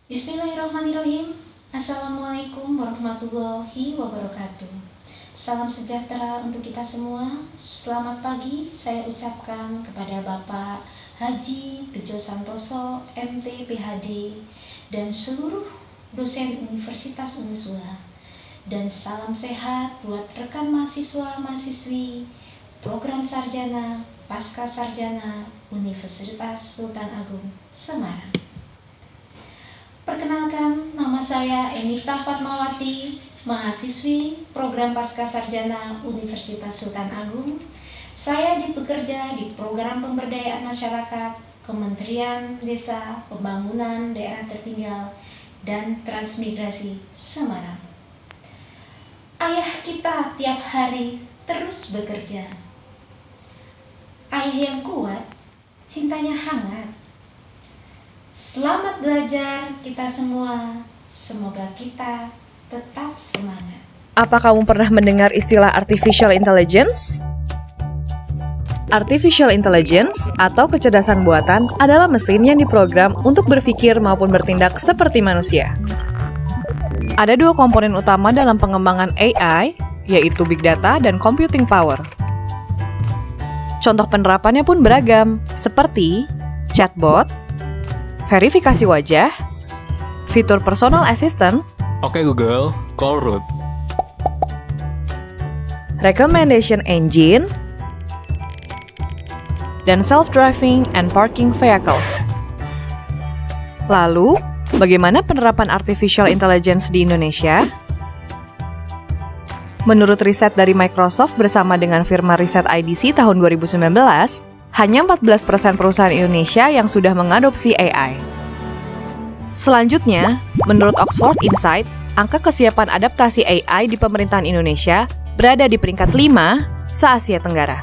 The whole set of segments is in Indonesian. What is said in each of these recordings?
Bismillahirrahmanirrahim. Assalamualaikum warahmatullahi wabarakatuh. Salam sejahtera untuk kita semua. Selamat pagi saya ucapkan kepada Bapak Haji Bejo Santoso, MT PhD, dan seluruh dosen Universitas Unisula. Dan salam sehat buat rekan mahasiswa-mahasiswi program sarjana, pasca sarjana Universitas Sultan Agung Semarang. Perkenalkan, nama saya Enita Fatmawati, mahasiswi program pasca sarjana Universitas Sultan Agung. Saya bekerja di program pemberdayaan masyarakat Kementerian Desa, Pembangunan Daerah Tertinggal, dan Transmigrasi Semarang. Ayah kita tiap hari terus bekerja. Ayah yang kuat, cintanya hangat. Selamat belajar kita semua. Semoga kita tetap semangat. Apa kamu pernah mendengar istilah artificial intelligence? Artificial intelligence atau kecerdasan buatan adalah mesin yang diprogram untuk berpikir maupun bertindak seperti manusia. Ada dua komponen utama dalam pengembangan AI, yaitu big data dan computing power. Contoh penerapannya pun beragam, seperti chatbot, verifikasi wajah, fitur personal assistant, Oke Google, call root. recommendation engine, dan self-driving and parking vehicles. Lalu, bagaimana penerapan artificial intelligence di Indonesia? Menurut riset dari Microsoft bersama dengan firma riset IDC tahun 2019, hanya 14% perusahaan Indonesia yang sudah mengadopsi AI. Selanjutnya, menurut Oxford Insight, angka kesiapan adaptasi AI di pemerintahan Indonesia berada di peringkat 5 se-Asia Tenggara.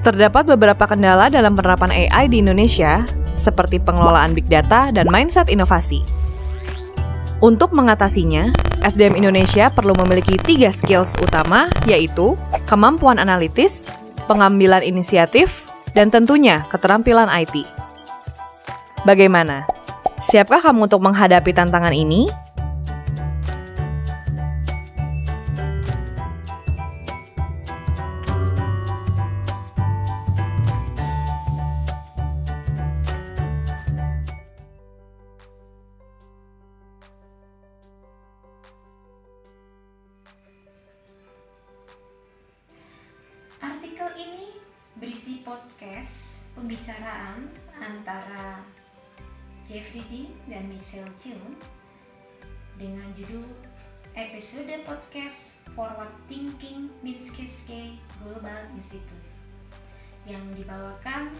Terdapat beberapa kendala dalam penerapan AI di Indonesia, seperti pengelolaan big data dan mindset inovasi. Untuk mengatasinya, SDM Indonesia perlu memiliki 3 skills utama, yaitu kemampuan analitis, pengambilan inisiatif, dan tentunya keterampilan IT. Bagaimana? Siapkah kamu untuk menghadapi tantangan ini? Artikel ini berisi podcast pembicaraan antara Jeffrey Dean dan Michelle Cheung dengan judul episode podcast Forward Thinking Mitsubishi Global Institute yang dibawakan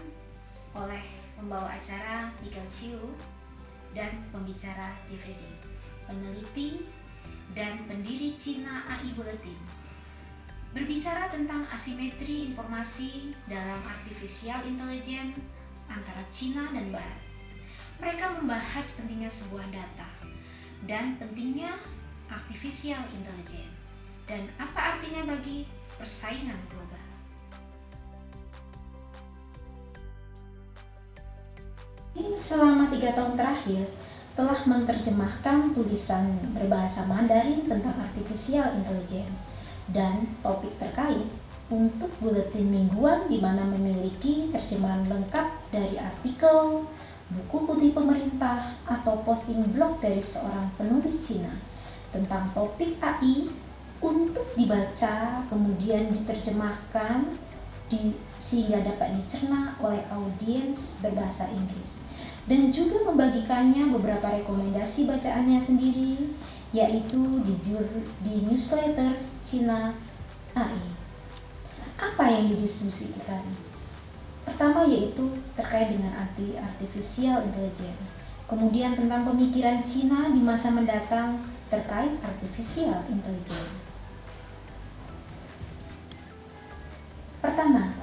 oleh pembawa acara Michelle Cheung dan pembicara Jeffrey Dean, peneliti dan pendiri China AI Bulletin, berbicara tentang asimetri informasi dalam artificial intelligence antara China dan Barat. Mereka membahas pentingnya sebuah data dan pentingnya artificial intelligence dan apa artinya bagi persaingan global. Selama 3 tahun terakhir telah menerjemahkan tulisan berbahasa Mandarin tentang artificial intelligence dan topik terkait untuk buletin mingguan di mana memiliki terjemahan lengkap dari artikel, buku putih pemerintah, atau posting blog dari seorang penulis Cina tentang topik AI untuk dibaca kemudian diterjemahkan sehingga dapat dicerna oleh audiens berbahasa Inggris, dan juga membagikannya beberapa rekomendasi bacaannya sendiri, yaitu di newsletter China AI. Apa yang didiskusikan? Pertama yaitu terkait dengan artificial intelligence. Kemudian tentang pemikiran Cina di masa mendatang terkait artificial intelligence. Pertama,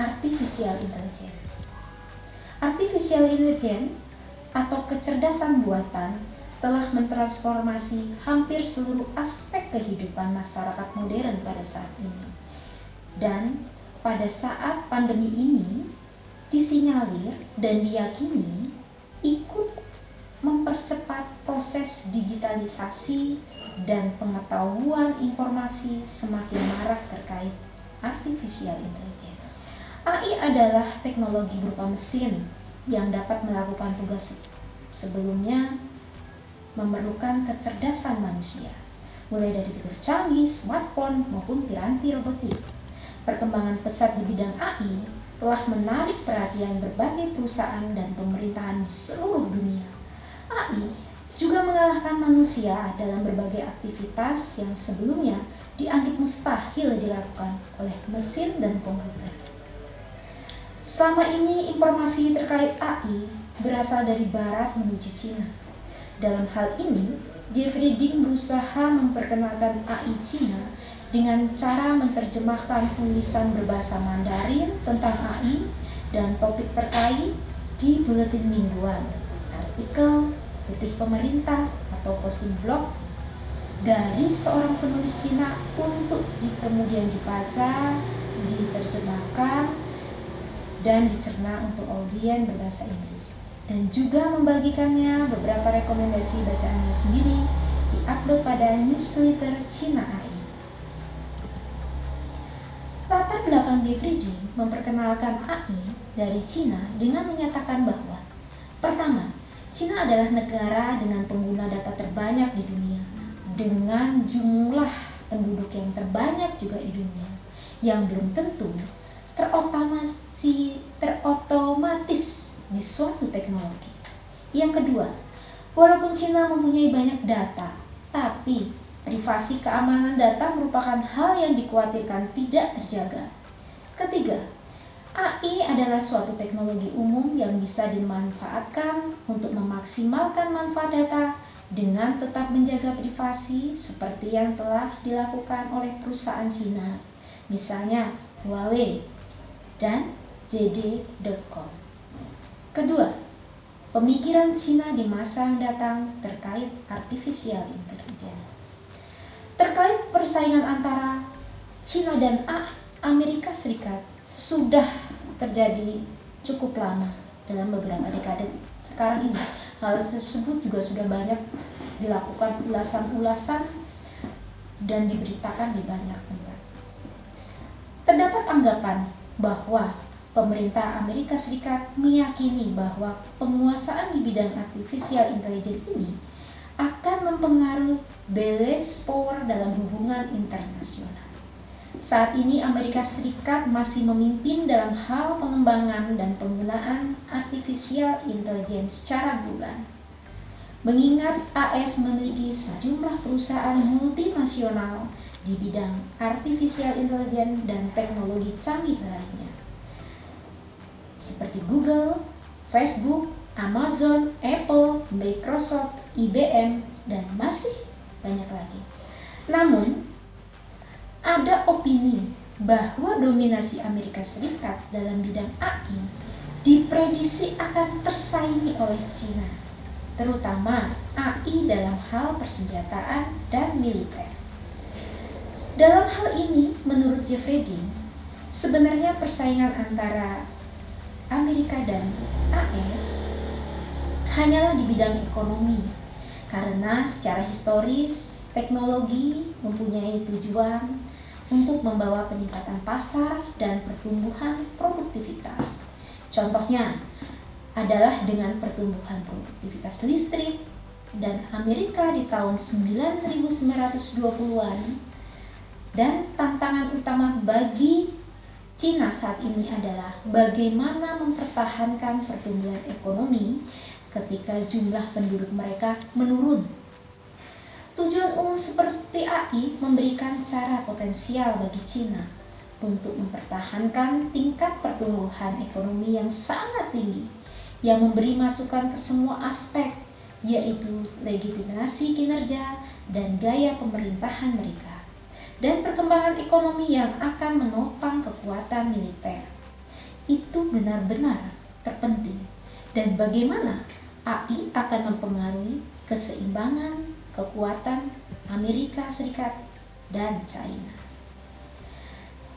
artificial intelligence. Artificial intelligence atau kecerdasan buatan telah mentransformasi hampir seluruh aspek kehidupan masyarakat modern pada saat ini. Dan pada saat pandemi ini disinyalir dan diyakini ikut proses digitalisasi dan pengetahuan informasi semakin marak terkait artificial intelligence. AI adalah teknologi berupa mesin yang dapat melakukan tugas sebelumnya memerlukan kecerdasan manusia, mulai dari fitur canggih, smartphone, maupun piranti robotik. Perkembangan pesat di bidang AI telah menarik perhatian berbagai perusahaan dan pemerintahan di seluruh dunia. AI juga mengalahkan manusia dalam berbagai aktivitas yang sebelumnya dianggap mustahil dilakukan oleh mesin dan komputer. Selama ini informasi terkait AI berasal dari barat menuju Cina. Dalam hal ini, Jeffrey Dean berusaha memperkenalkan AI Cina dengan cara menerjemahkan tulisan berbahasa Mandarin tentang AI dan topik terkait di buletin mingguan, artikel, detik pemerintah, atau posting blog dari seorang penulis Cina untuk kemudian dibaca, diterjemahkan, dan dicerna untuk audiens berbahasa Inggris, dan juga membagikannya beberapa rekomendasi bacaannya sendiri diupload pada newsletter Cina AI. Latar belakang Jeffrey Dean memperkenalkan AI dari Cina dengan menyatakan bahwa pertama, Cina adalah negara dengan pengguna data terbanyak di dunia, dengan jumlah penduduk yang terbanyak juga di dunia, yang belum tentu terotomatis di suatu teknologi. Yang kedua, walaupun Cina mempunyai banyak data, tapi privasi keamanan data merupakan hal yang dikhawatirkan tidak terjaga. Ketiga, AI adalah suatu teknologi umum yang bisa dimanfaatkan untuk memaksimalkan manfaat data dengan tetap menjaga privasi seperti yang telah dilakukan oleh perusahaan Cina, misalnya Huawei dan JD.com. Kedua, pemikiran Cina di masa yang datang terkait artificial intelligence. Terkait persaingan antara Cina dan Amerika Serikat sudah terjadi cukup lama dalam beberapa dekade sekarang ini. Hal tersebut juga sudah banyak dilakukan ulasan-ulasan dan diberitakan di banyak tempat. Terdapat anggapan bahwa pemerintah Amerika Serikat meyakini bahwa penguasaan di bidang artificial intelligence ini akan mempengaruhi balance power dalam hubungan internasional. Saat ini Amerika Serikat masih memimpin dalam hal pengembangan dan penggunaan artificial intelligence secara global. Mengingat AS memiliki sejumlah perusahaan multinasional di bidang artificial intelligence dan teknologi canggih lainnya, seperti Google, Facebook, Amazon, Apple, Microsoft, IBM, dan masih banyak lagi. Namun, ada opini bahwa dominasi Amerika Serikat dalam bidang AI diprediksi akan tersaingi oleh Cina, terutama AI dalam hal persenjataan dan militer. Dalam hal ini, menurut Jeffrey Dean, sebenarnya persaingan antara Amerika dan AS hanyalah di bidang ekonomi, karena secara historis teknologi mempunyai tujuan untuk membawa peningkatan pasar dan pertumbuhan produktivitas. Contohnya adalah dengan pertumbuhan produktivitas listrik, dan Amerika di tahun 1990-an, dan tantangan utama bagi Cina saat ini adalah bagaimana mempertahankan pertumbuhan ekonomi ketika jumlah penduduk mereka menurun. Tujuan umum seperti AI memberikan cara potensial bagi Cina untuk mempertahankan tingkat pertumbuhan ekonomi yang sangat tinggi, yang memberi masukan ke semua aspek, yaitu legitimasi kinerja dan gaya pemerintahan mereka, dan perkembangan ekonomi yang akan menopang kekuatan militer. Itu benar-benar terpenting, dan bagaimana AI akan mempengaruhi keseimbangan kekuatan Amerika Serikat dan China.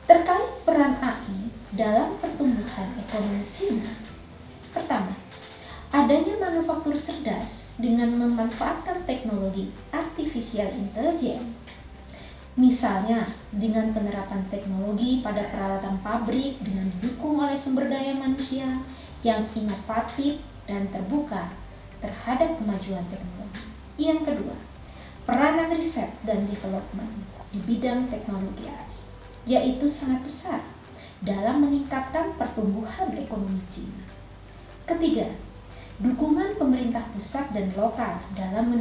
Terkait peran AI dalam pertumbuhan ekonomi Cina, pertama, Adanya manufaktur cerdas dengan memanfaatkan teknologi artificial intelligence, misalnya dengan penerapan teknologi pada peralatan pabrik dengan didukung oleh sumber daya manusia yang inovatif dan terbuka terhadap kemajuan teknologi. Yang kedua, peranan riset dan development di bidang teknologi AI, yaitu sangat besar dalam meningkatkan pertumbuhan ekonomi Cina. Ketiga, dukungan pemerintah pusat dan lokal dalam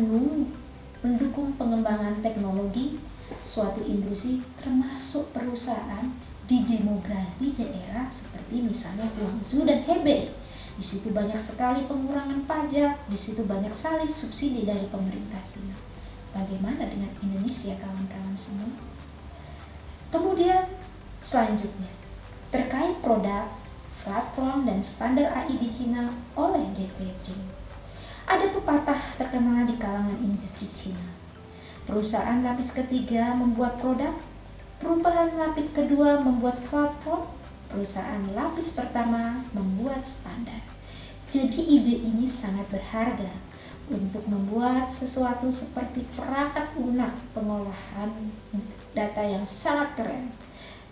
mendukung pengembangan teknologi suatu industri termasuk perusahaan di demografi daerah seperti misalnya Guangzhou dan Hebei. Di situ banyak sekali pengurangan pajak, di situ banyak sekali subsidi dari pemerintah Cina. Bagaimana dengan Indonesia kawan-kawan semua? Kemudian selanjutnya, terkait produk, platform, dan standar AI di Cina oleh DPJ. Ada pepatah terkenal di kalangan industri Cina. Perusahaan lapis ketiga membuat produk, perubahan lapis kedua membuat platform, perusahaan lapis pertama membuat standar. Jadi ide ini sangat berharga untuk membuat sesuatu seperti perangkat lunak pengolahan data yang sangat keren.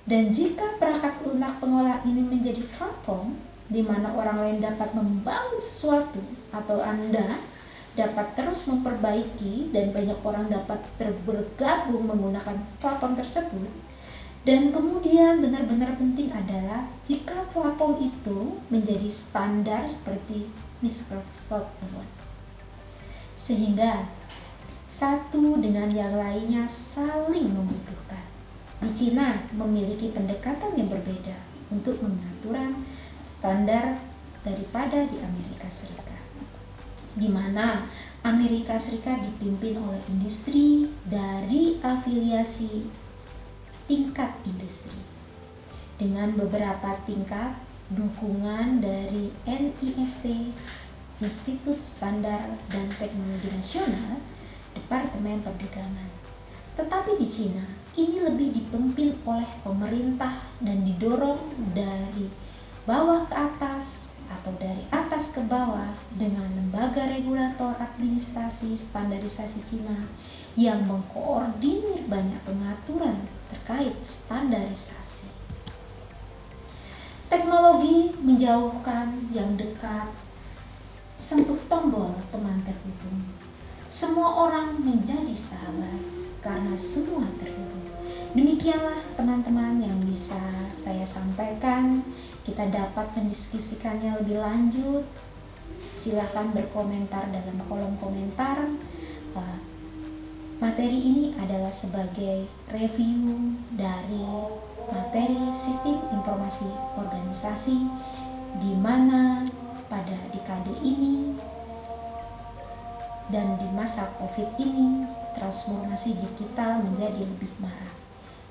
Dan jika perangkat lunak pengolahan ini menjadi platform di mana orang lain dapat membangun sesuatu atau Anda dapat terus memperbaiki dan banyak orang dapat bergabung menggunakan platform tersebut. Dan kemudian benar-benar penting adalah jika platform itu menjadi standar seperti Microsoft Word, sehingga satu dengan yang lainnya saling membutuhkan. Di Cina memiliki pendekatan yang berbeda untuk pengaturan standar daripada di Amerika Serikat, di mana Amerika Serikat dipimpin oleh industri dari afiliasi tingkat industri dengan beberapa tingkat dukungan dari NIST, Institut Standar dan Teknologi Nasional, Departemen Perdagangan. Tetapi di Cina, ini lebih dipimpin oleh pemerintah dan didorong dari bawah ke atas atau dari atas ke bawah dengan lembaga regulator administrasi standarisasi Cina yang mengkoordinir banyak pengaturan terkait standarisasi. Teknologi menjauhkan yang dekat, sentuh tombol teman terhubung. Semua orang menjadi sahabat karena semua terhubung. Demikianlah teman-teman yang bisa saya sampaikan. Kita dapat mendiskusikannya lebih lanjut. Silakan berkomentar dalam kolom komentar. Materi ini adalah sebagai review dari materi sistem informasi organisasi, di mana pada dekade ini dan di masa COVID ini transformasi digital menjadi lebih marak.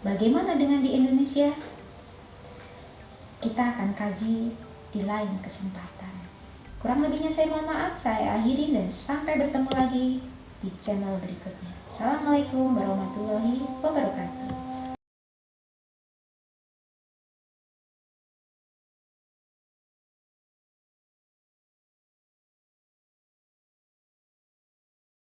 Bagaimana dengan di Indonesia? Kita akan kaji di lain kesempatan. Kurang lebihnya saya mohon maaf, saya akhiri dan sampai bertemu lagi di channel berikutnya. Assalamualaikum warahmatullahi wabarakatuh.